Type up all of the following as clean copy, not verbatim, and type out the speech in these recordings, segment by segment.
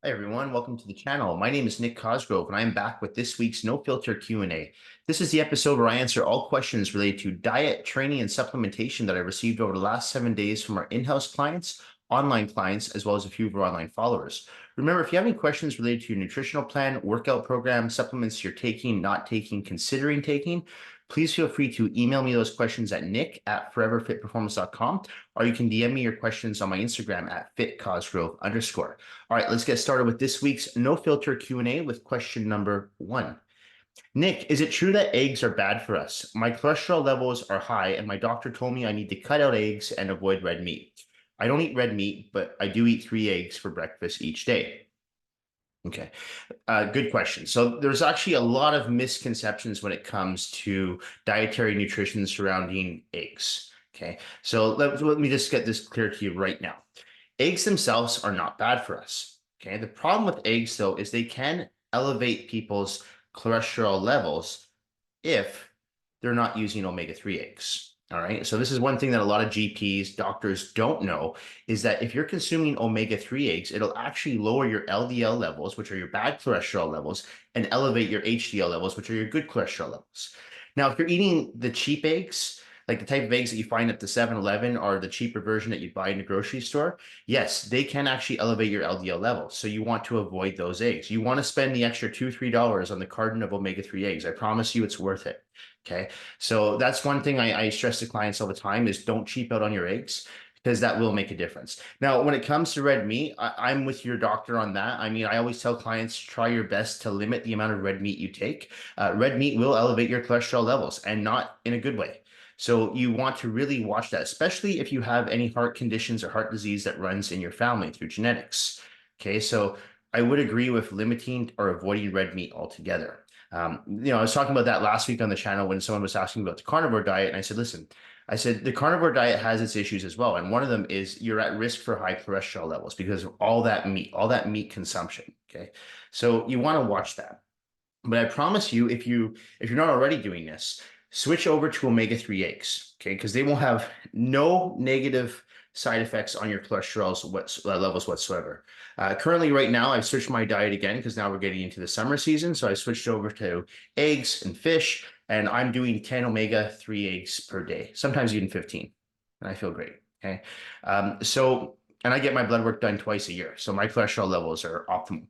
Hi everyone, welcome to the channel. My name is Nick Cosgrove and I am back with this week's No Filter Q&A. This is the episode where I answer all questions related to diet, training, and supplementation that I received over the last 7 days from our in-house clients, online clients, as well as a few of our online followers. Remember, if you have any questions related to your nutritional plan, workout program, supplements you're taking, not taking, considering taking, please feel free to email me those questions at nick@foreverfitperformance.com, or you can DM me your questions on my Instagram at @fitcosgrove_. All right, let's get started with this week's No Filter Q&A with question number 1. Nick, is it true that eggs are bad for us? My cholesterol levels are high and my doctor told me I need to cut out eggs and avoid red meat. I don't eat red meat, but I do eat 3 eggs for breakfast each day. Okay, good question. So there's actually a lot of misconceptions when it comes to dietary nutrition surrounding eggs. Okay, so let me just get this clear to you right now. Eggs themselves are not bad for us. Okay. The problem with eggs, though, is they can elevate people's cholesterol levels if they're not using omega-3 eggs. All right. So this is one thing that a lot of GPs, doctors don't know is that if you're consuming omega-3 eggs, it'll actually lower your LDL levels, which are your bad cholesterol levels, and elevate your HDL levels, which are your good cholesterol levels. Now, if you're eating the cheap eggs, like the type of eggs that you find at the 7-Eleven or the cheaper version that you buy in the grocery store, yes, they can actually elevate your LDL levels. So you want to avoid those eggs. You want to spend the extra $2, $3 on the carton of omega-3 eggs. I promise you it's worth it. Okay. So that's one thing I stress to clients all the time is don't cheap out on your eggs because that will make a difference. Now, when it comes to red meat, I'm with your doctor on that. I mean, I always tell clients, try your best to limit the amount of red meat you take. Red meat will elevate your cholesterol levels and not in a good way. So you want to really watch that, especially if you have any heart conditions or heart disease that runs in your family through genetics. Okay, so I would agree with limiting or avoiding red meat altogether. I was talking about that last week on the channel when someone was asking about the carnivore diet, and I said, listen, I said the carnivore diet has its issues as well, and one of them is you're at risk for high cholesterol levels because of all that meat consumption. Okay, so you want to watch that. But I promise you, if you're not already doing this, switch over to omega-3 eggs, okay? Because they will have no negative side effects on your cholesterol levels whatsoever. Currently, right now, I've switched my diet again because now we're getting into the summer season. So I switched over to eggs and fish, and I'm doing 10 omega-3 eggs per day, sometimes even 15, and I feel great, okay? And I get my blood work done twice a year, so my cholesterol levels are optimal.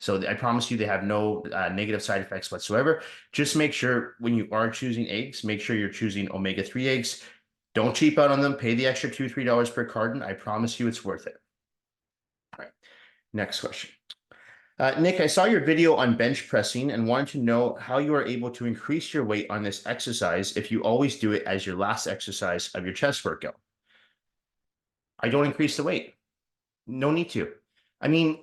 So I promise you they have no negative side effects whatsoever. Just make sure when you are choosing eggs, make sure you're choosing omega-3 eggs. Don't cheap out on them. Pay the extra $2, $3 per carton. I promise you it's worth it. All right, next question. Nick, I saw your video on bench pressing and wanted to know how you are able to increase your weight on this exercise if you always do it as your last exercise of your chest workout. I don't increase the weight. No need to. I mean,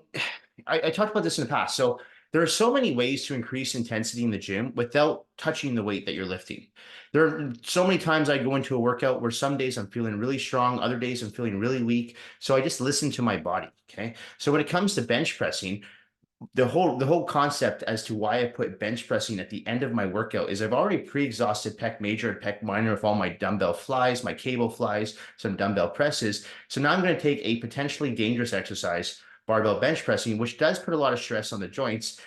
I talked about this in the past. So there are so many ways to increase intensity in the gym without touching the weight that you're lifting. There are so many times I go into a workout where some days I'm feeling really strong, other days I'm feeling really weak. So I just listen to my body. Okay. So when it comes to bench pressing, the whole concept as to why I put bench pressing at the end of my workout is I've already pre-exhausted pec major and pec minor with all my dumbbell flies, my cable flies, some dumbbell presses. So now I'm going to take a potentially dangerous exercise, barbell bench pressing, which does put a lot of stress on the joints,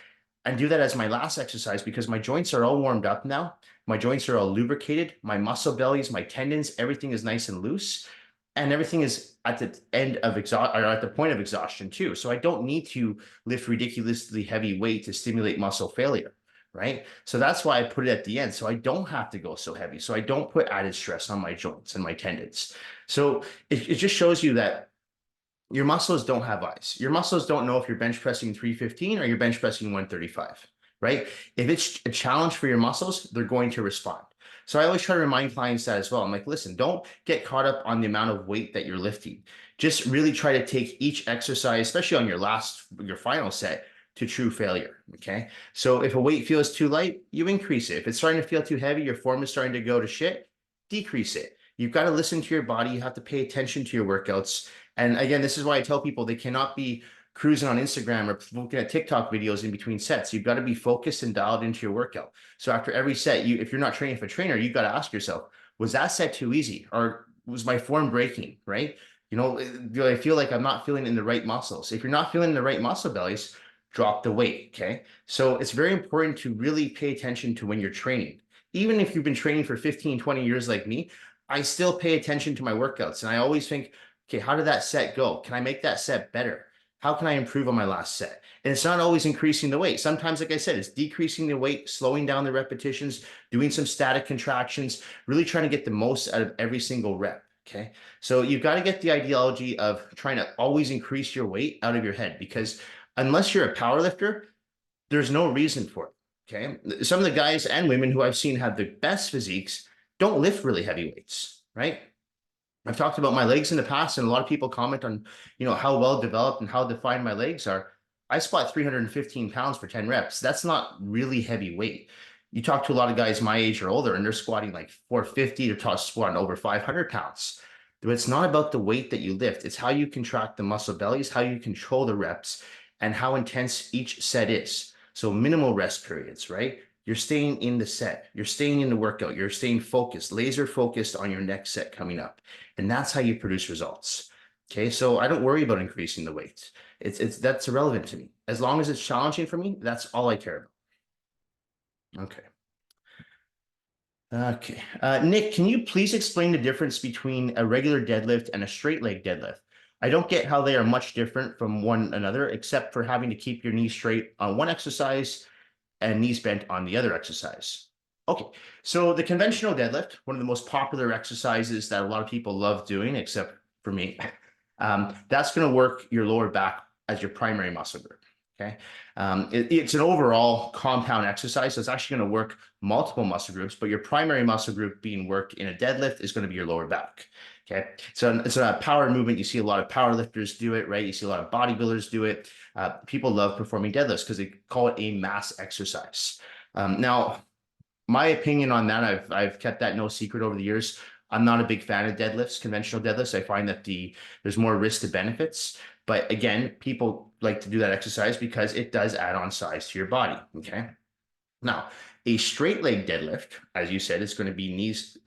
and do that as my last exercise because my joints are all warmed up now. My joints are all lubricated. My muscle bellies, my tendons, everything is nice and loose. And everything is at the end of or at the point of exhaustion too. So I don't need to lift ridiculously heavy weight to stimulate muscle failure, right? So that's why I put it at the end. So I don't have to go so heavy. So I don't put added stress on my joints and my tendons. So it just shows you that your muscles don't have eyes. Your muscles don't know if you're bench pressing 315 or you're bench pressing 135, right? If it's a challenge for your muscles, they're going to respond. So I always try to remind clients that as well. I'm like, listen, don't get caught up on the amount of weight that you're lifting. Just really try to take each exercise, especially on your final set, to true failure. Okay. So if a weight feels too light, you increase it. If it's starting to feel too heavy, your form is starting to go to shit, decrease it. You've got to listen to your body. You have to pay attention to your workouts. And again, this is why I tell people they cannot be cruising on Instagram or looking at TikTok videos in between sets. You've got to be focused and dialed into your workout. So after every set, if you're not training with a trainer, you've got to ask yourself, was that set too easy? Or was my form breaking, right? Do I feel like I'm not feeling in the right muscles? If you're not feeling the right muscle bellies, drop the weight. Okay. So it's very important to really pay attention to when you're training. Even if you've been training for 15, 20 years like me, I still pay attention to my workouts. And I always think, okay, how did that set go? Can I make that set better? How can I improve on my last set? And it's not always increasing the weight. Sometimes, like I said, it's decreasing the weight, slowing down the repetitions, doing some static contractions, really trying to get the most out of every single rep. Okay. So you've got to get the ideology of trying to always increase your weight out of your head, because unless you're a power lifter, there's no reason for it. Okay. Some of the guys and women who I've seen have the best physiques don't lift really heavy weights, right? I've talked about my legs in the past, and a lot of people comment on, how well developed and how defined my legs are. I squat 315 pounds for 10 reps. That's not really heavy weight. You talk to a lot of guys my age or older, and they're squatting like 450 to squatting over 500 pounds. But it's not about the weight that you lift. It's how you contract the muscle bellies, how you control the reps, and how intense each set is. So minimal rest periods, right? You're staying in the set. You're staying in the workout. You're staying focused, laser focused on your next set coming up. And that's how you produce results. Okay, so I don't worry about increasing the weight. That's irrelevant to me. As long as it's challenging for me, that's all I care about. Okay. Okay. Nick, can you please explain the difference between a regular deadlift and a straight leg deadlift? I don't get how they are much different from one another, except for having to keep your knees straight on one exercise and knees bent on the other exercise. Okay, so the conventional deadlift, one of the most popular exercises that a lot of people love doing, except for me, that's going to work your lower back as your primary muscle group. Okay, it's an overall compound exercise, so it's actually going to work multiple muscle groups, but your primary muscle group being worked in a deadlift is going to be your lower back. Okay, so it's a power movement. You see a lot of power lifters do it, right? You see a lot of bodybuilders do it. People love performing deadlifts because they call it a mass exercise. Now, my opinion on that, I've kept that no secret over the years. I'm not a big fan of deadlifts, conventional deadlifts. I find that there's more risk to benefits. But again, people like to do that exercise because it does add on size to your body. Okay. Now, a straight leg deadlift, as you said, is going to be knees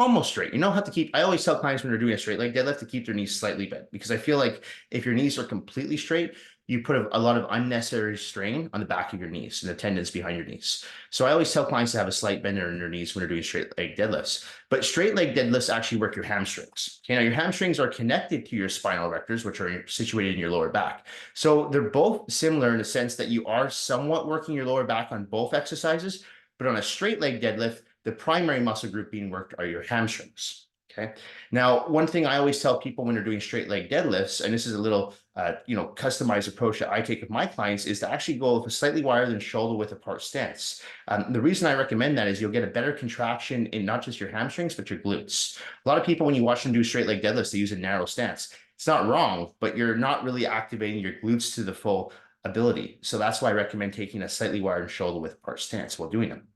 almost straight. You don't have to keep, I always tell clients when they're doing a straight leg deadlift to keep their knees slightly bent, because I feel like if your knees are completely straight, you put a lot of unnecessary strain on the back of your knees and the tendons behind your knees. So I always tell clients to have a slight bend in their knees when they're doing straight leg deadlifts. But straight leg deadlifts actually work your hamstrings. Okay, now your hamstrings are connected to your spinal erectors, which are situated in your lower back. So they're both similar in the sense that you are somewhat working your lower back on both exercises, but on a straight leg deadlift, the primary muscle group being worked are your hamstrings. Okay. Now, one thing I always tell people when they're doing straight leg deadlifts, and this is a little, customized approach that I take with my clients, is to actually go with a slightly wider than shoulder width apart stance. The reason I recommend that is you'll get a better contraction in not just your hamstrings, but your glutes. A lot of people, when you watch them do straight leg deadlifts, they use a narrow stance. It's not wrong, but you're not really activating your glutes to the full ability. So that's why I recommend taking a slightly wider shoulder width apart stance while doing them.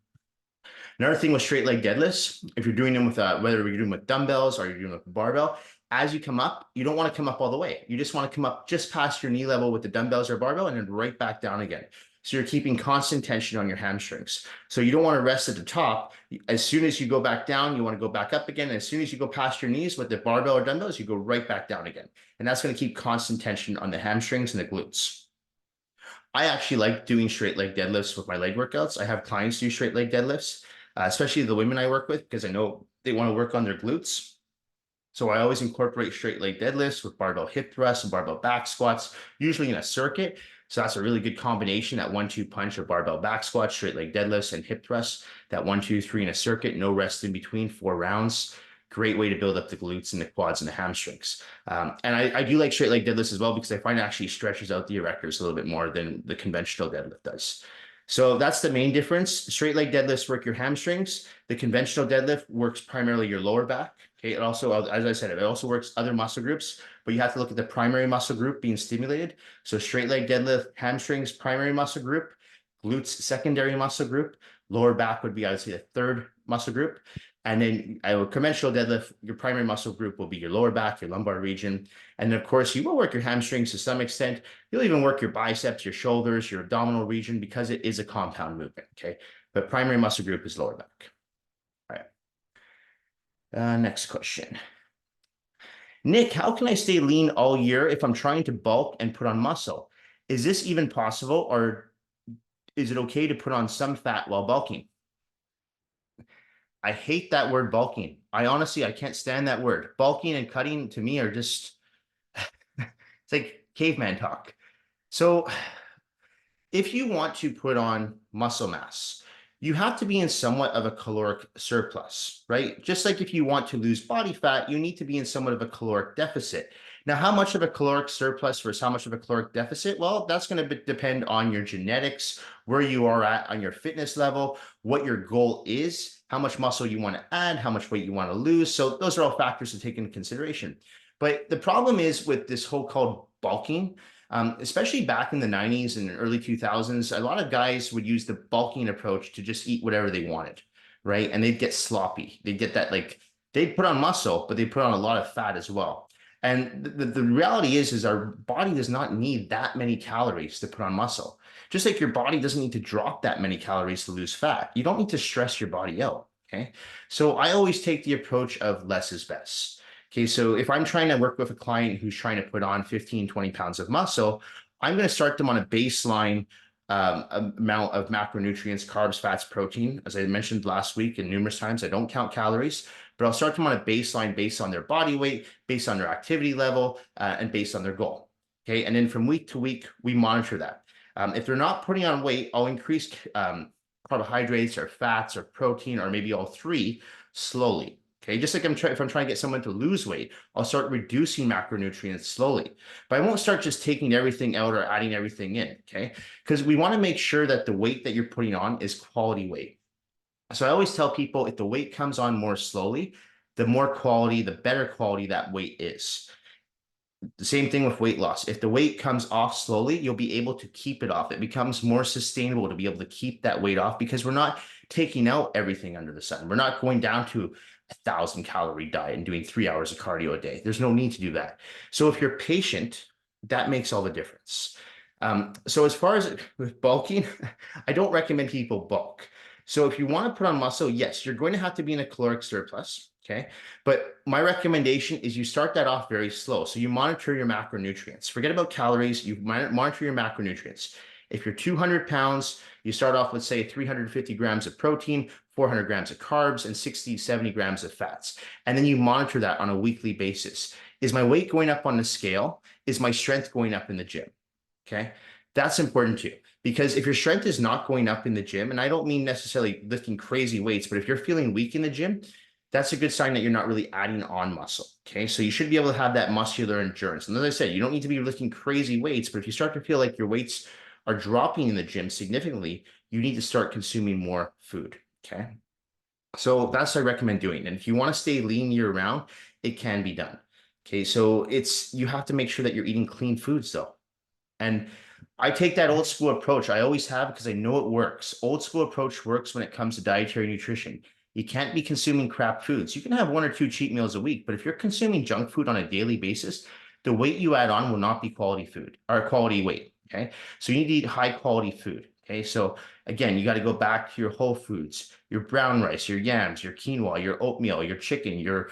Another thing with straight leg deadlifts, if you're doing them with whether you're doing with dumbbells or you're doing with barbell, as you come up, you don't want to come up all the way. You just want to come up just past your knee level with the dumbbells or barbell and then right back down again. So you're keeping constant tension on your hamstrings. So you don't want to rest at the top. As soon as you go back down, you want to go back up again. And as soon as you go past your knees with the barbell or dumbbells, you go right back down again. And that's going to keep constant tension on the hamstrings and the glutes. I actually like doing straight leg deadlifts with my leg workouts. I have clients do straight leg deadlifts, especially the women I work with, because I know they want to work on their glutes. So I always incorporate straight leg deadlifts with barbell hip thrusts and barbell back squats, usually in a circuit. So that's a really good combination, that 1-2 punch of barbell back squats, straight leg deadlifts, and hip thrusts. That 1-2-3 in a circuit, no rest in between, 4 rounds. Great way to build up the glutes and the quads and the hamstrings. And I do like straight leg deadlifts as well, because I find it actually stretches out the erectors a little bit more than the conventional deadlift does. So that's the main difference. Straight leg deadlifts work your hamstrings. The conventional deadlift works primarily your lower back. Okay. It also, as I said, it also works other muscle groups, but you have to look at the primary muscle group being stimulated. So straight leg deadlift, hamstrings, primary muscle group, glutes, secondary muscle group, lower back would be, I would say, the third muscle group. And then a conventional deadlift, your primary muscle group will be your lower back, your lumbar region. And then, of course, you will work your hamstrings to some extent. You'll even work your biceps, your shoulders, your abdominal region, because it is a compound movement, okay? But primary muscle group is lower back. All right. Next question. Nick, how can I stay lean all year if I'm trying to bulk and put on muscle? Is this even possible, or is it okay to put on some fat while bulking? I hate that word bulking. I can't stand that word. Bulking and cutting to me are just, it's like caveman talk. So if you want to put on muscle mass, you have to be in somewhat of a caloric surplus, right? Just like if you want to lose body fat, you need to be in somewhat of a caloric deficit. Now, how much of a caloric surplus versus how much of a caloric deficit? Well, that's going to depend on your genetics, where you are at on your fitness level, what your goal is, how much muscle you want to add, how much weight you want to lose. So those are all factors to take into consideration. But the problem is with this whole called bulking, especially back in the 90s and early 2000s, a lot of guys would use the bulking approach to just eat whatever they wanted, right? And they'd get sloppy. They'd get that, like, they'd put on muscle, but they put on a lot of fat as well. And the reality is our body does not need that many calories to put on muscle. Just like your body doesn't need to drop that many calories to lose fat. You don't need to stress your body out. Okay. So I always take the approach of less is best. Okay, so if I'm trying to work with a client who's trying to put on 15, 20 pounds of muscle, I'm going to start them on a baseline amount of macronutrients, carbs, fats, protein. As I mentioned last week and numerous times, I don't count calories, but I'll start them on a baseline based on their body weight, based on their activity level, and based on their goal. Okay, and then from week to week, we monitor that. If they're not putting on weight, I'll increase carbohydrates or fats or protein, or maybe all three slowly. Okay, just like if I'm trying to get someone to lose weight, I'll start reducing macronutrients slowly, but I won't start just taking everything out or adding everything in. Okay, because we want to make sure that the weight that you're putting on is quality weight. So I always tell people if the weight comes on more slowly, the more quality, the better quality that weight is. The same thing with weight loss. If the weight comes off slowly, you'll be able to keep it off. It becomes more sustainable to be able to keep that weight off because we're not taking out everything under the sun. We're not going down to 1,000-calorie diet and doing 3 hours of cardio a day. There's no need to do that. So if you're patient, that makes all the difference. So as far as with bulking, I don't recommend people bulk. So if you want to put on muscle, yes, you're going to have to be in a caloric surplus. Okay. But my recommendation is you start that off very slow. So you monitor your macronutrients. Forget about calories. You monitor your macronutrients. If you're 200 pounds, you start off with, say, 350 grams of protein, 400 grams of carbs, and 60, 70 grams of fats. And then you monitor that on a weekly basis. Is my weight going up on the scale? Is my strength going up in the gym? Okay. That's important too, because if your strength is not going up in the gym, and I don't mean necessarily lifting crazy weights, but if you're feeling weak in the gym, that's a good sign that you're not really adding on muscle. Okay. So you should be able to have that muscular endurance. And as I said, you don't need to be lifting crazy weights, but if you start to feel like your weights are dropping in the gym significantly, you need to start consuming more food. Okay. So that's what I recommend doing. And if you want to stay lean year round, it can be done. Okay. So you have to make sure that you're eating clean foods though. And I take that old school approach. I always have because I know it works. Old school approach works when it comes to dietary nutrition. You can't be consuming crap foods. You can have 1 or 2 cheat meals a week, but if you're consuming junk food on a daily basis, the weight you add on will not be quality food or quality weight. Okay. So you need to eat high quality food. Okay. So again, you got to go back to your whole foods, your brown rice, your yams, your quinoa, your oatmeal, your chicken, your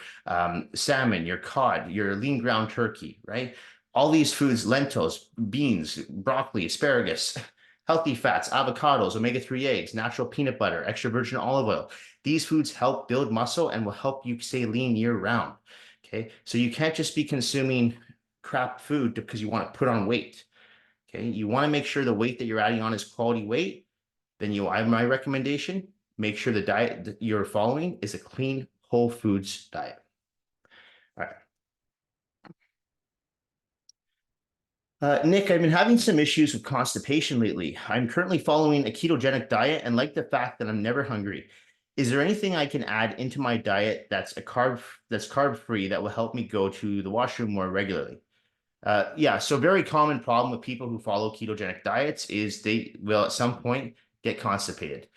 salmon, your cod, your lean ground turkey, right? All these foods, lentils, beans, broccoli, asparagus, healthy fats, avocados, omega-3 eggs, natural peanut butter, extra virgin olive oil. These foods help build muscle and will help you stay lean year round. Okay. So you can't just be consuming crap food because you want to put on weight. Okay. You want to make sure the weight that you're adding on is quality weight. Then I have my recommendation. Make sure the diet that you're following is a clean, whole foods diet. All right. Nick, I've been having some issues with constipation lately. I'm currently following a ketogenic diet and like the fact that I'm never hungry. Is there anything I can add into my diet that's carb free that will help me go to the washroom more regularly? Yeah, so very common problem with people who follow ketogenic diets is they will at some point get constipated.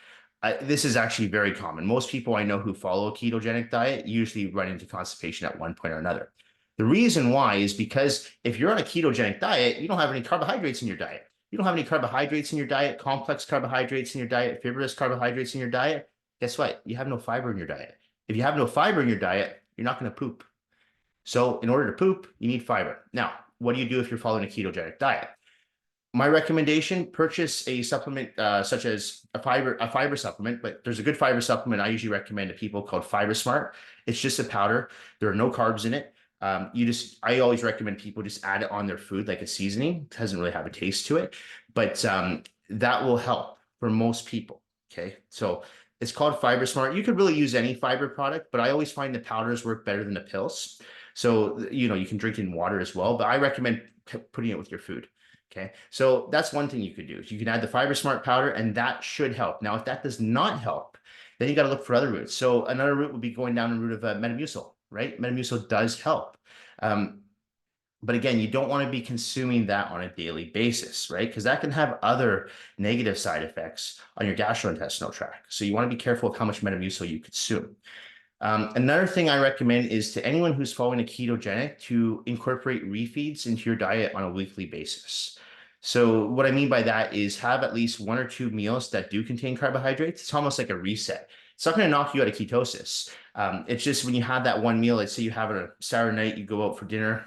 This is actually very common. Most people I know who follow a ketogenic diet usually run into constipation at one point or another. The reason why is because if you're on a ketogenic diet, you don't have any carbohydrates in your diet. You don't have any carbohydrates in your diet, complex carbohydrates in your diet, fibrous carbohydrates in your diet. Guess what? You have no fiber in your diet. If you have no fiber in your diet, you're not going to poop. So in order to poop, you need fiber. Now, what do you do if you're following a ketogenic diet? My recommendation, purchase a supplement such as a fiber supplement, but there's a good fiber supplement I usually recommend to people called Fiber Smart. It's just a powder. There are no carbs in it. I always recommend people just add it on their food like a seasoning. It doesn't really have a taste to it, but that will help for most people. Okay. So it's called Fiber Smart. You could really use any fiber product, but I always find the powders work better than the pills. So, you can drink it in water as well, but I recommend putting it with your food. Okay, so that's one thing you could do. You can add the Fiber Smart powder, and that should help. Now, if that does not help, then you got to look for other routes. So another route would be going down the route of Metamucil, right? Metamucil does help. But again, you don't want to be consuming that on a daily basis, right? Because that can have other negative side effects on your gastrointestinal tract. So you want to be careful of how much Metamucil you consume. Another thing I recommend is to anyone who's following a ketogenic to incorporate refeeds into your diet on a weekly basis. So what I mean by that is have at least 1 or 2 meals that do contain carbohydrates. It's almost like a reset. It's not going to knock you out of ketosis. It's just when you have that one meal, let's say you have it a Saturday night, you go out for dinner,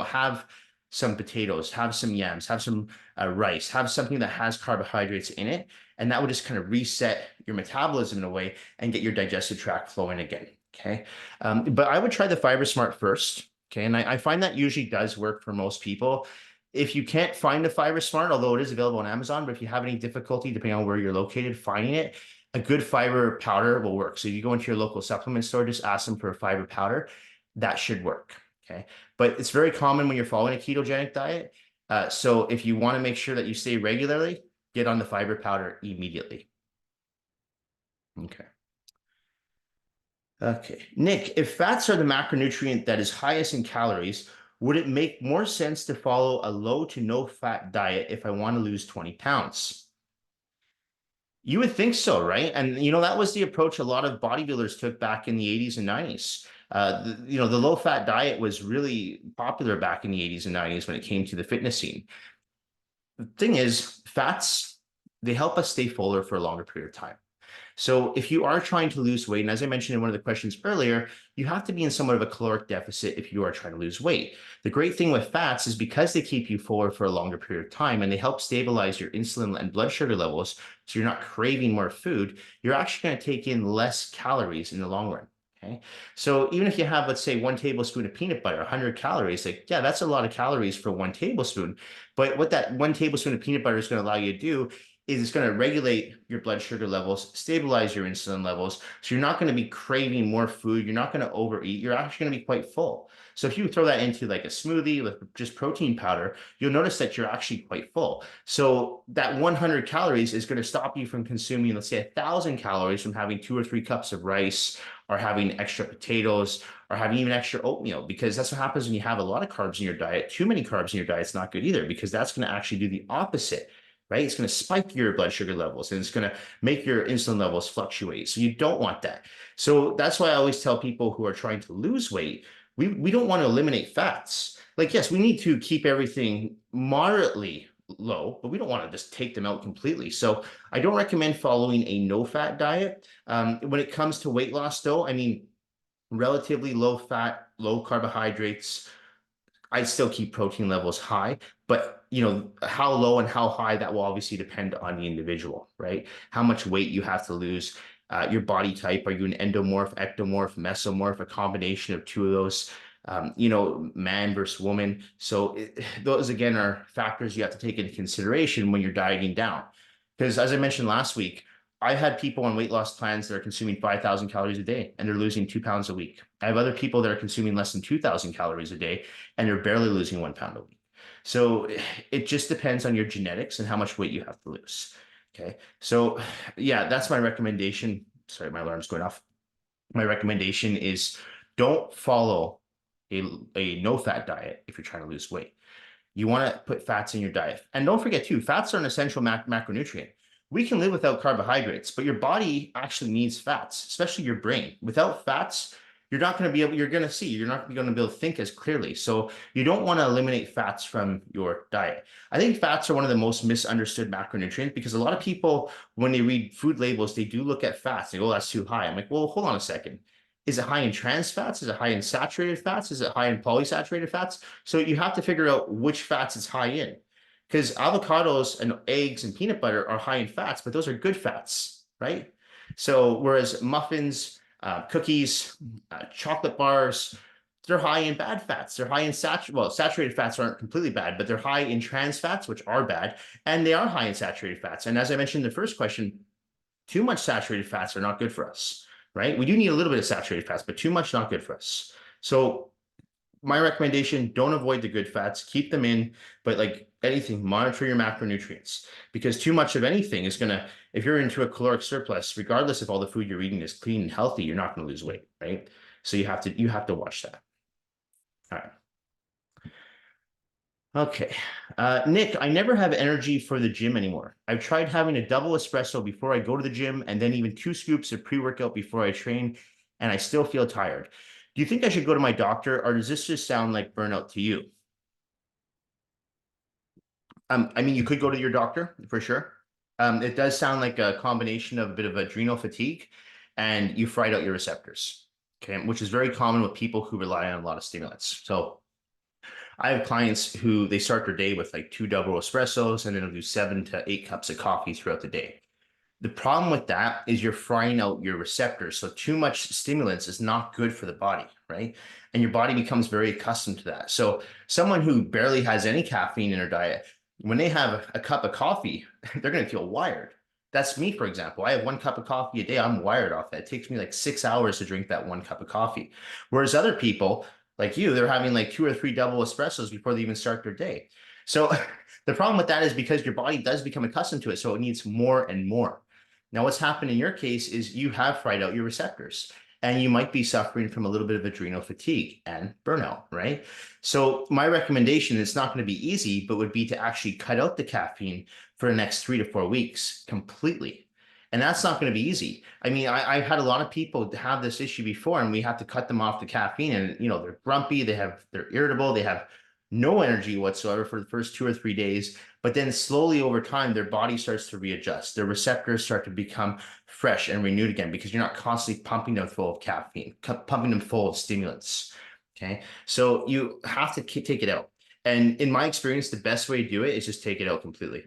have some potatoes, have some yams, have some rice, have something that has carbohydrates in it. And that would just kind of reset your metabolism in a way and get your digestive tract flowing again. Okay. But I would try the Fiber Smart first. Okay. And I find that usually does work for most people. If you can't find a Fiber Smart, although it is available on Amazon, but if you have any difficulty, depending on where you're located, finding it, a good fiber powder will work. So if you go into your local supplement store, just ask them for a fiber powder. That should work. Okay. But it's very common when you're following a ketogenic diet. So if you want to make sure that you stay regularly, get on the fiber powder immediately. Okay. Okay. Nick, if fats are the macronutrient that is highest in calories, would it make more sense to follow a low to no fat diet if I want to lose 20 pounds? You would think so, right? And that was the approach a lot of bodybuilders took back in the 80s and 90s. The low fat diet was really popular back in the 80s and 90s when it came to the fitness scene. The thing is, fats, they help us stay fuller for a longer period of time. So if you are trying to lose weight, and as I mentioned in one of the questions earlier, you have to be in somewhat of a caloric deficit if you are trying to lose weight. The great thing with fats is because they keep you fuller for a longer period of time and they help stabilize your insulin and blood sugar levels, so you're not craving more food, you're actually going to take in less calories in the long run. Okay. So even if you have, let's say, 1 tablespoon of peanut butter, 100 calories, like, yeah, that's a lot of calories for 1 tablespoon. But what that 1 tablespoon of peanut butter is going to allow you to do is it's going to regulate your blood sugar levels, stabilize your insulin levels. So you're not going to be craving more food. You're not going to overeat. You're actually going to be quite full. So if you throw that into like a smoothie with just protein powder, you'll notice that you're actually quite full. So that 100 calories is going to stop you from consuming, let's say, 1,000 calories from having 2 or 3 cups of rice or having extra potatoes or having even extra oatmeal, because that's what happens when you have a lot of carbs in your diet. Too many carbs in your diet is not good either, because that's going to actually do the opposite. Right? It's going to spike your blood sugar levels and it's going to make your insulin levels fluctuate. So you don't want that. So that's why I always tell people who are trying to lose weight, we don't want to eliminate fats. Like, yes, we need to keep everything moderately low, but we don't want to just take them out completely. So I don't recommend following a no fat diet. When it comes to weight loss though, I mean, relatively low fat, low carbohydrates, I'd still keep protein levels high, but how low and how high, that will obviously depend on the individual, right? How much weight you have to lose, your body type. Are you an endomorph, ectomorph, mesomorph, a combination of two of those, man versus woman. So those again are factors you have to take into consideration when you're dieting down. Because as I mentioned last week, I've had people on weight loss plans that are consuming 5,000 calories a day and they're losing 2 pounds a week. I have other people that are consuming less than 2,000 calories a day and they're barely losing 1 pound a week. So it just depends on your genetics and how much weight you have to lose. Okay. So yeah, that's my recommendation. Sorry, my alarm's going off. My recommendation is don't follow a no fat diet if you're trying to lose weight. You want to put fats in your diet. And don't forget too, fats are an essential macronutrient. We can live without carbohydrates, but your body actually needs fats, especially your brain. Without fats, you're not going to be able, you're going to be able to think as clearly. So you don't want to eliminate fats from your diet. I think fats are one of the most misunderstood macronutrients because a lot of people, when they read food labels, they do look at fats. They go, oh, that's too high. I'm like, well, hold on a second. Is it high in trans fats? Is it high in saturated fats? Is it high in polysaturated fats? So you have to figure out which fats it's high in. Because avocados and eggs and peanut butter are high in fats, but those are good fats, right? So whereas muffins, cookies, chocolate bars, they're high in bad fats. They're high in saturated fats aren't completely bad, but they're high in trans fats, which are bad, and they are high in saturated fats. And as I mentioned in the first question, too much saturated fats are not good for us, right? We do need a little bit of saturated fats, but too much not good for us. So my recommendation, don't avoid the good fats, keep them in, but like anything, monitor your macronutrients, because too much of anything is going to, if you're into a caloric surplus, regardless if all the food you're eating is clean and healthy, you're not going to lose weight, right? So you have to watch that. All right. Okay. Nick, I never have energy for the gym anymore. I've tried having a double espresso before I go to the gym and then even 2 scoops of pre-workout before I train, and I still feel tired. Do you think I should go to my doctor, or does this just sound like burnout to you? I mean, you could go to your doctor for sure. It does sound like a combination of a bit of adrenal fatigue, and you fried out your receptors, okay, which is very common with people who rely on a lot of stimulants. So I have clients who they start their day with like 2 double espressos and then they'll do 7 to 8 cups of coffee throughout the day. The problem with that is you're frying out your receptors. So too much stimulants is not good for the body, right? And your body becomes very accustomed to that. So someone who barely has any caffeine in their diet, when they have a cup of coffee, they're going to feel wired. That's me, for example. I have 1 cup of coffee a day. I'm wired off that. It takes me like 6 hours to drink that 1 cup of coffee. Whereas other people like you, they're having like 2 or 3 double espressos before they even start their day. So the problem with that is because your body does become accustomed to it. So it needs more and more. Now, what's happened in your case is you have fried out your receptors and you might be suffering from a little bit of adrenal fatigue and burnout, right? So my recommendation, it's not going to be easy, but would be to actually cut out the caffeine for the next 3 to 4 weeks completely. And that's not going to be easy. I mean, I've had a lot of people have this issue before, and we have to cut them off the caffeine, and they're grumpy, they're irritable, they have no energy whatsoever for the first 2 or 3 days. But then slowly over time, their body starts to readjust. Their receptors start to become fresh and renewed again because you're not constantly pumping them full of caffeine, pumping them full of stimulants. Okay. So you have to take it out. And in my experience, the best way to do it is just take it out completely.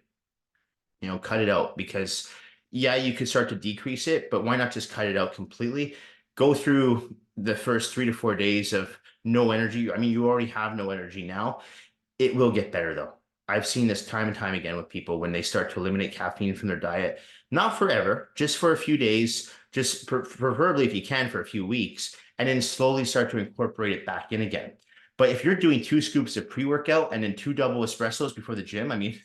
Cut it out because, yeah, you could start to decrease it, but why not just cut it out completely? Go through the first 3 to 4 days of no energy. I mean, you already have no energy now. It will get better though. I've seen this time and time again with people when they start to eliminate caffeine from their diet, not forever, just for a few days, just preferably if you can for a few weeks, and then slowly start to incorporate it back in again. But if you're doing 2 scoops of pre-workout and then 2 double espressos before the gym, I mean,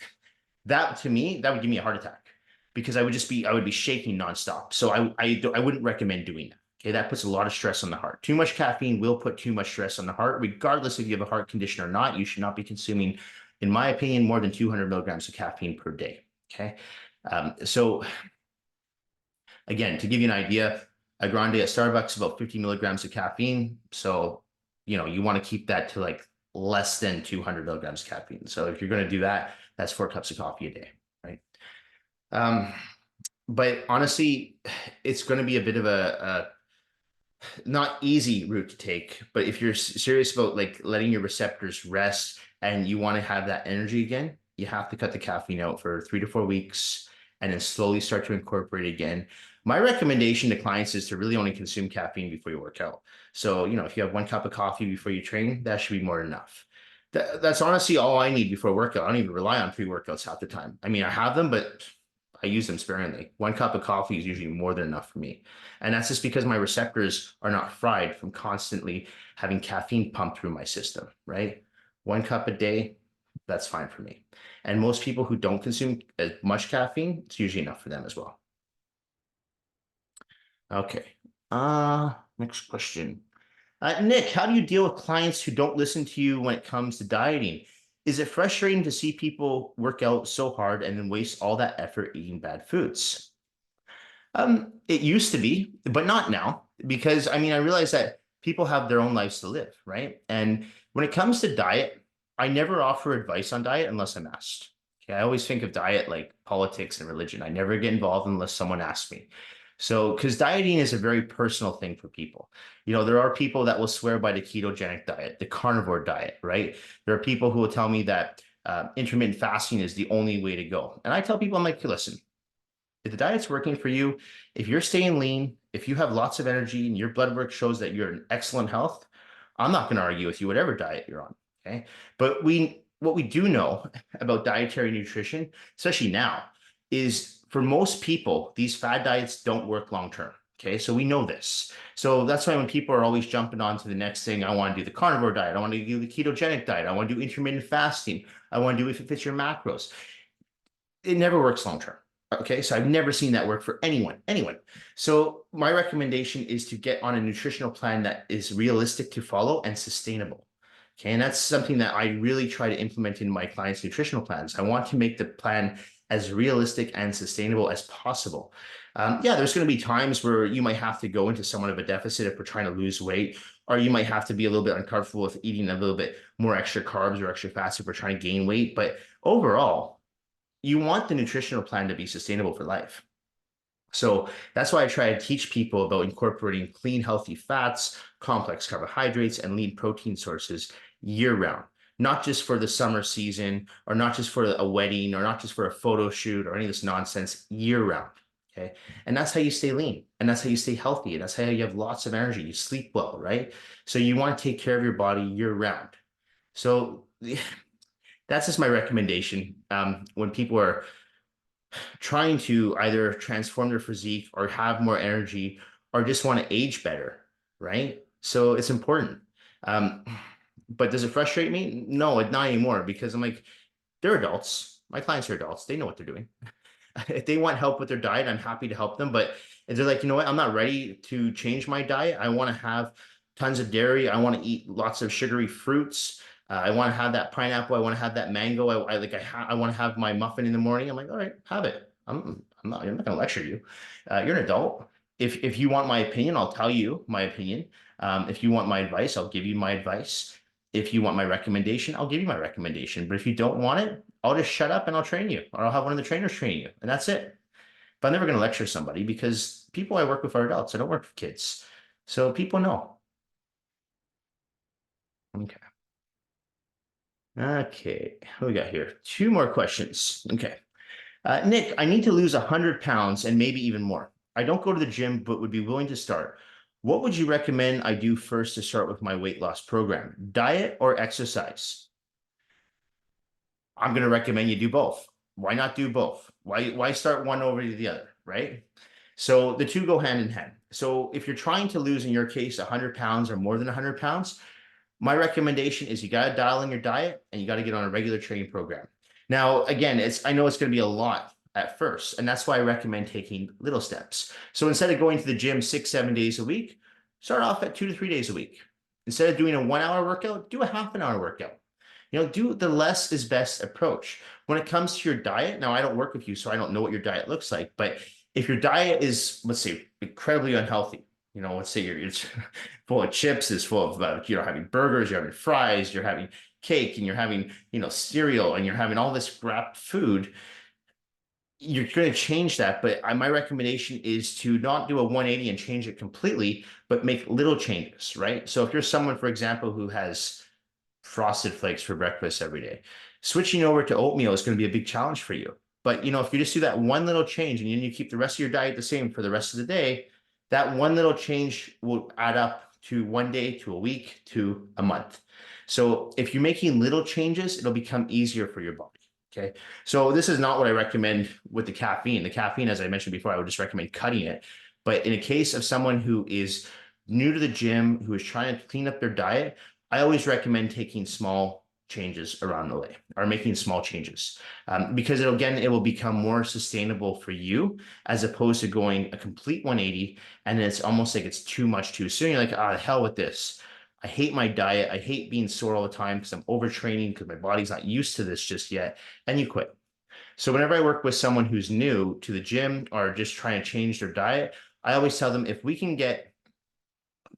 that to me, that would give me a heart attack because I would be shaking nonstop. So I wouldn't recommend doing that. Okay, that puts a lot of stress on the heart. Too much caffeine will put too much stress on the heart, regardless if you have a heart condition or not. You should not be consuming, in my opinion, more than 200 milligrams of caffeine per day. Okay, so again, to give you an idea, a grande at Starbucks is about 50 milligrams of caffeine. So you want to keep that to like less than 200 milligrams of caffeine. So if you're going to do that, that's 4 cups of coffee a day, right? But honestly, it's going to be a bit of a not easy route to take. But if you're serious about like letting your receptors rest and you want to have that energy again, you have to cut the caffeine out for 3 to 4 weeks and then slowly start to incorporate it again. My recommendation to clients is to really only consume caffeine before you work out. So, if you have 1 cup of coffee before you train, that should be more than enough. That's honestly all I need before workout. I don't even rely on pre-workouts half the time. I mean, I have them, but I use them sparingly. 1 cup of coffee is usually more than enough for me. And that's just because my receptors are not fried from constantly having caffeine pumped through my system, right? 1 cup a day, that's fine for me. And most people who don't consume as much caffeine, it's usually enough for them as well. Okay. Next question. Nick, how do you deal with clients who don't listen to you when it comes to dieting? Is it frustrating to see people work out so hard and then waste all that effort eating bad foods? It used to be, but not now, because I mean, I realize that people have their own lives to live, right? And when it comes to diet, I never offer advice on diet unless I'm asked. Okay, I always think of diet like politics and religion. I never get involved unless someone asks me. So, because dieting is a very personal thing for people. There are people that will swear by the ketogenic diet, the carnivore diet, right? There are people who will tell me that intermittent fasting is the only way to go. And I tell people, I'm like, listen, if the diet's working for you, if you're staying lean, if you have lots of energy and your blood work shows that you're in excellent health, I'm not going to argue with you, whatever diet you're on. Okay. But what we do know about dietary nutrition, especially now, is for most people, these fad diets don't work long term. Okay. So we know this. So that's why when people are always jumping on to the next thing, I want to do the carnivore diet, I want to do the ketogenic diet, I want to do intermittent fasting, I want to do if it fits your macros. It never works long term. Okay, so I've never seen that work for anyone. So my recommendation is to get on a nutritional plan that is realistic to follow and sustainable. Okay, and that's something that I really try to implement in my clients' nutritional plans. I want to make the plan as realistic and sustainable as possible. Yeah, there's going to be times where you might have to go into somewhat of a deficit if we're trying to lose weight, or you might have to be a little bit uncomfortable with eating a little bit more extra carbs or extra fats if we're trying to gain weight. But overall, you want the nutritional plan to be sustainable for life. So that's why I try to teach people about incorporating clean, healthy fats, complex carbohydrates, and lean protein sources year round, not just for the summer season, or not just for a wedding, or not just for a photo shoot, or any of this nonsense, year round. Okay. And that's how you stay lean, and that's how you stay healthy, and that's how you have lots of energy. You sleep well, right? So you want to take care of your body year round. So that's just my recommendation. When people are trying to either transform their physique or have more energy or just want to age better, right? So it's important. Um, but does it frustrate me? No, not anymore, because I'm like, they're adults. My clients are adults. They know what they're doing. If they want help with their diet, I'm happy to help them. But if they're like, you know what, I'm not ready to change my diet. I want to have tons of dairy. I want to eat lots of sugary fruits. I want to have that pineapple. I want to have that mango. I want to have my muffin in the morning. I'm like, all right, have it. I'm not going to lecture you. You're an adult. If you want my opinion, I'll tell you my opinion. If you want my advice, I'll give you my advice. If you want my recommendation, I'll give you my recommendation. But if you don't want it, I'll just shut up and I'll train you, or I'll have one of the trainers train you, and that's it. But I'm never going to lecture somebody, because people I work with are adults. I don't work with kids. So people know. Okay. Okay. What we got here? Two more questions. Okay. Nick, I need to lose 100 pounds and maybe even more. I don't go to the gym, but would be willing to start. What would you recommend I do first to start with my weight loss program? Diet or exercise? I'm going to recommend you do both. Why not do both? Why start one over the other, right? So the two go hand in hand. So if you're trying to lose, in your case, 100 pounds or more than 100 pounds, my recommendation is you got to dial in your diet and you got to get on a regular training program. Now, again, I know it's going to be a lot at first, and that's why I recommend taking little steps. So instead of going to the gym 6, 7 days a week, start off at 2 to 3 days a week. Instead of doing a 1 hour workout, do a half an hour workout. Do the less is best approach. When it comes to your diet, now I don't work with you, so I don't know what your diet looks like. But if your diet is, let's say, incredibly unhealthy, let's say it's full of chips, is full of, having burgers, you're having fries, you're having cake, and you're having, cereal, and you're having all this crap food, you're going to change that. But my recommendation is to not do a 180 and change it completely, but make little changes, right? So if you're someone, for example, who has Frosted Flakes for breakfast every day, switching over to oatmeal is going to be a big challenge for you. But if you just do that one little change and you keep the rest of your diet the same for the rest of the day, that one little change will add up to 1 day, to a week, to a month. So if you're making little changes, it'll become easier for your body. Okay. So this is not what I recommend with the caffeine. The caffeine, as I mentioned before, I would just recommend cutting it. But in a case of someone who is new to the gym, who is trying to clean up their diet, I always recommend taking small changes around the way, or making small changes, because it will become more sustainable for you, as opposed to going a complete 180. And it's almost like it's too much too soon. You're like, the hell with this. I hate my diet. I hate being sore all the time because I'm overtraining, because my body's not used to this just yet. And you quit. So whenever I work with someone who's new to the gym or just trying to change their diet, I always tell them, if we can get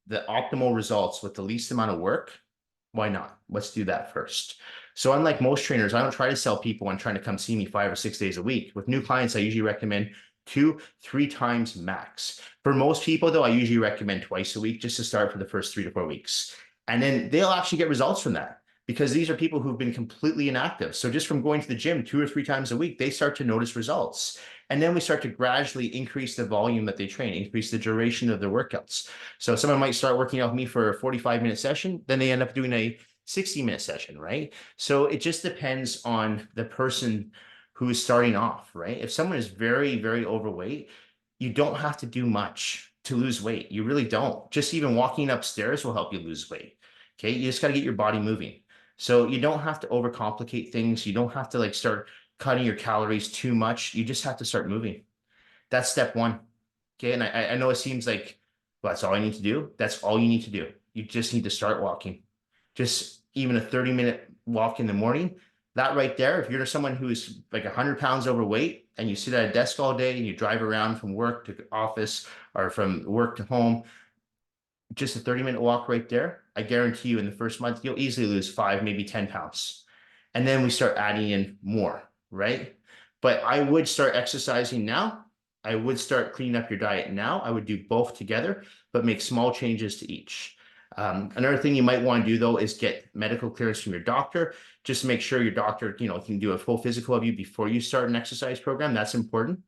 the optimal results with the least amount of work, why not? Let's do that first. So unlike most trainers, I don't try to sell people on trying to come see me 5 or 6 days a week. With new clients, I usually recommend 2-3 times max. For most people, though, I usually recommend twice a week just to start for the first 3 to 4 weeks. And then they'll actually get results from that because these are people who've been completely inactive. So just from going to the gym 2 or 3 times a week, they start to notice results. And then we start to gradually increase the volume that they train, increase the duration of their workouts. So someone might start working out with me for a 45-minute session, then they end up doing a 60-minute session, right? So it just depends on the person who is starting off, right? If someone is very, very overweight, you don't have to do much to lose weight. You really don't. Just even walking upstairs will help you lose weight. Okay. You just got to get your body moving. So you don't have to overcomplicate things. You don't have to like start cutting your calories too much. You just have to start moving. That's step one. Okay. And I know it seems like, well, that's all I need to do. That's all you need to do. You just need to start walking. Just even a 30-minute walk in the morning. That right there, if you're someone who's like 100 pounds overweight and you sit at a desk all day and you drive around from work to office or from work to home, just a 30-minute walk right there, I guarantee you in the first month, you'll easily lose 5, maybe 10 pounds. And then we start adding in more, right? But I would start exercising now. I would start cleaning up your diet now. I would do both together, but make small changes to each. Another thing you might want to do though is get medical clearance from your doctor. Just make sure your doctor, can do a full physical of you before you start an exercise program. That's important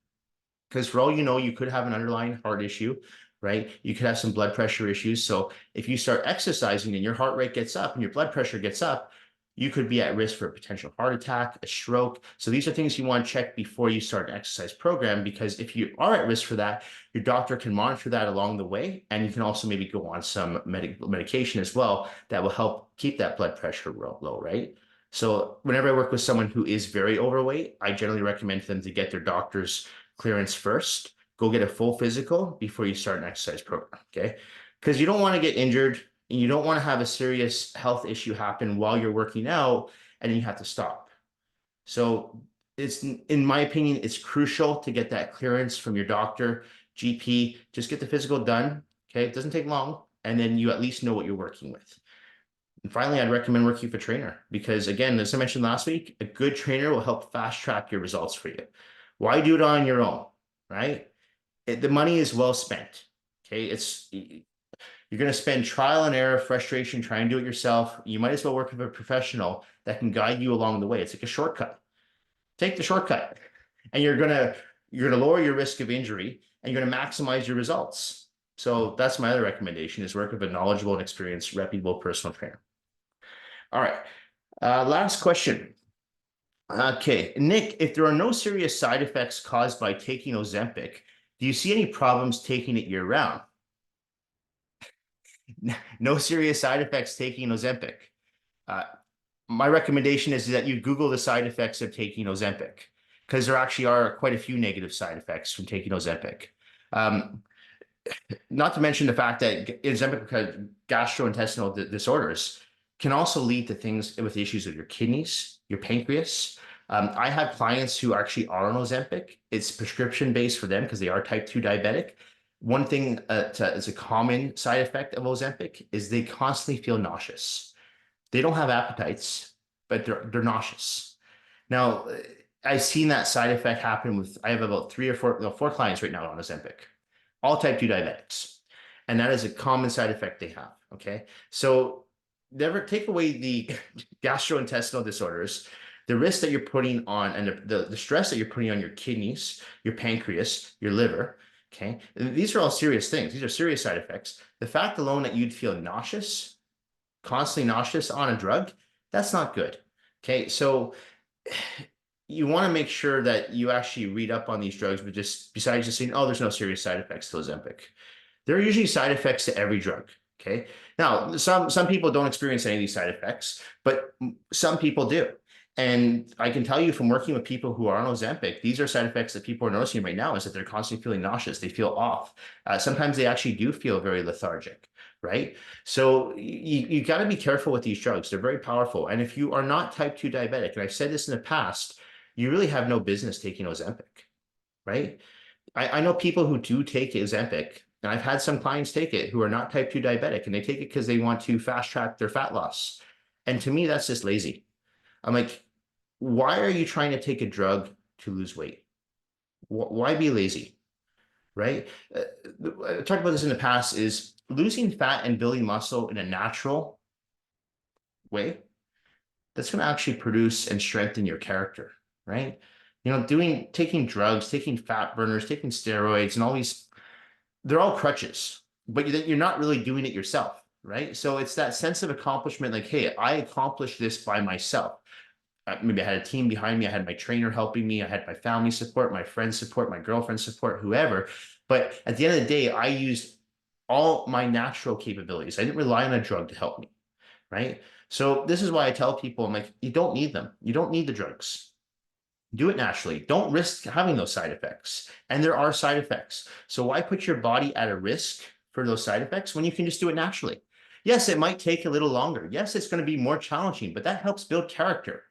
because for all you know, you could have an underlying heart issue, right? You could have some blood pressure issues. So if you start exercising and your heart rate gets up and your blood pressure gets up, you could be at risk for a potential heart attack, a stroke. So these are things you want to check before you start an exercise program, because if you are at risk for that, your doctor can monitor that along the way. And you can also maybe go on some medication as well that will help keep that blood pressure low, right? So whenever I work with someone who is very overweight, I generally recommend them to get their doctor's clearance first. Go get a full physical before you start an exercise program, okay? Because you don't want to get injured and you don't want to have a serious health issue happen while you're working out and then you have to stop. So it's, in my opinion, it's crucial to get that clearance from your doctor, GP. Just get the physical done, okay? It doesn't take long, and then you at least know what you're working with. And finally, I'd recommend working with a trainer because, again, as I mentioned last week, a good trainer will help fast track your results for you. Why do it on your own, right? The money is well spent, okay? You're going to spend trial and error, frustration, trying to do it yourself. You might as well work with a professional that can guide you along the way. It's like a shortcut. Take the shortcut, and you're gonna lower your risk of injury, and you're gonna maximize your results. So that's my other recommendation: is work with a knowledgeable and experienced, reputable personal trainer. All right, last question. Okay, Nick, if there are no serious side effects caused by taking Ozempic, do you see any problems taking it year round? No serious side effects taking Ozempic. My recommendation is that you Google the side effects of taking Ozempic, because there actually are quite a few negative side effects from taking Ozempic. Not to mention the fact that Ozempic gastrointestinal disorders can also lead to things with issues with your kidneys, your pancreas. I have clients who actually are on Ozempic. It's prescription based for them because they are type 2 diabetic. One thing is a common side effect of Ozempic is they constantly feel nauseous. They don't have appetites, but they're nauseous. Now, I've seen that side effect happen I have about 3 or 4 clients right now on Ozempic, all type 2 diabetics. And that is a common side effect they have, okay? So never take away the gastrointestinal disorders, the risk that you're putting on, and the stress that you're putting on your kidneys, your pancreas, your liver, okay? These are all serious things. These are serious side effects. The fact alone that you'd feel nauseous, constantly nauseous on a drug, that's not good. Okay, so you want to make sure that you actually read up on these drugs, but besides just saying, oh, there's no serious side effects to Ozempic. There are usually side effects to every drug. Okay, now some people don't experience any of these side effects, but some people do. And I can tell you from working with people who are on Ozempic, these are side effects that people are noticing right now, is that they're constantly feeling nauseous. They feel off. Sometimes they actually do feel very lethargic, right? So you got to be careful with these drugs. They're very powerful. And if you are not type 2 diabetic, and I've said this in the past, you really have no business taking Ozempic, right? I know people who do take Ozempic, and I've had some clients take it who are not type 2 diabetic, and they take it because they want to fast track their fat loss. And to me, that's just lazy. I'm like, why are you trying to take a drug to lose weight? Why be lazy, right? I talked about this in the past, is losing fat and building muscle in a natural way. That's going to actually produce and strengthen your character, right? Taking drugs, taking fat burners, taking steroids, and all these, they're all crutches, but you're not really doing it yourself, right? So it's that sense of accomplishment, like, hey, I accomplished this by myself. Maybe I had a team behind me. I had my trainer helping me. I had my family support, my friends support, my girlfriend support, whoever. But at the end of the day, I used all my natural capabilities. I didn't rely on a drug to help me, right? So this is why I tell people, I'm like, you don't need them. You don't need the drugs. Do it naturally. Don't risk having those side effects. And there are side effects. So why put your body at a risk for those side effects when you can just do it naturally? Yes, it might take a little longer. Yes, it's going to be more challenging, but that helps build character,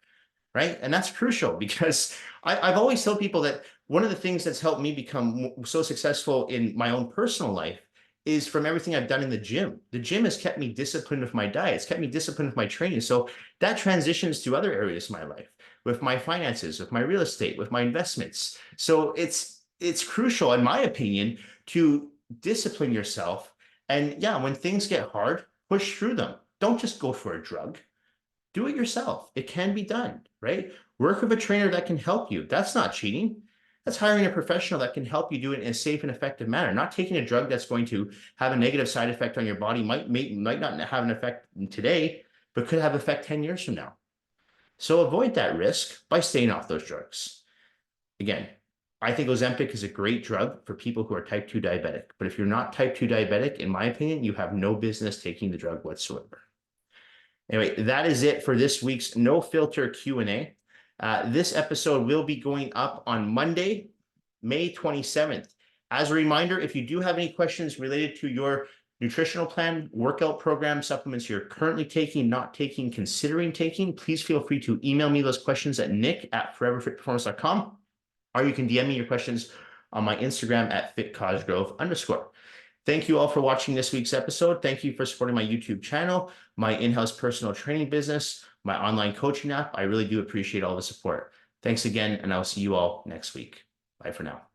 right? And that's crucial because I've always told people that one of the things that's helped me become so successful in my own personal life is from everything I've done in the gym. The gym has kept me disciplined with my diet. It's kept me disciplined with my training. So that transitions to other areas of my life, with my finances, with my real estate, with my investments. So it's crucial, in my opinion, to discipline yourself. And yeah, when things get hard, push through them. Don't just go for a drug. Do it yourself. It can be done, right? Work with a trainer that can help you. That's not cheating. That's hiring a professional that can help you do it in a safe and effective manner. Not taking a drug that's going to have a negative side effect on your body, might not have an effect today, but could have effect 10 years from now. So avoid that risk by staying off those drugs. Again, I think Ozempic is a great drug for people who are type 2 diabetic. But if you're not type 2 diabetic, in my opinion, you have no business taking the drug whatsoever. Anyway, that is it for this week's No Filter Q&A. This episode will be going up on Monday, May 27th. As a reminder, if you do have any questions related to your nutritional plan, workout program, supplements you're currently taking, not taking, considering taking, please feel free to email me those questions at nick@foreverfitperformance.com, or you can DM me your questions on my Instagram at @fitcosgrove_. Thank you all for watching this week's episode. Thank you for supporting my YouTube channel, my in-house personal training business, my online coaching app. I really do appreciate all the support. Thanks again, and I'll see you all next week. Bye for now.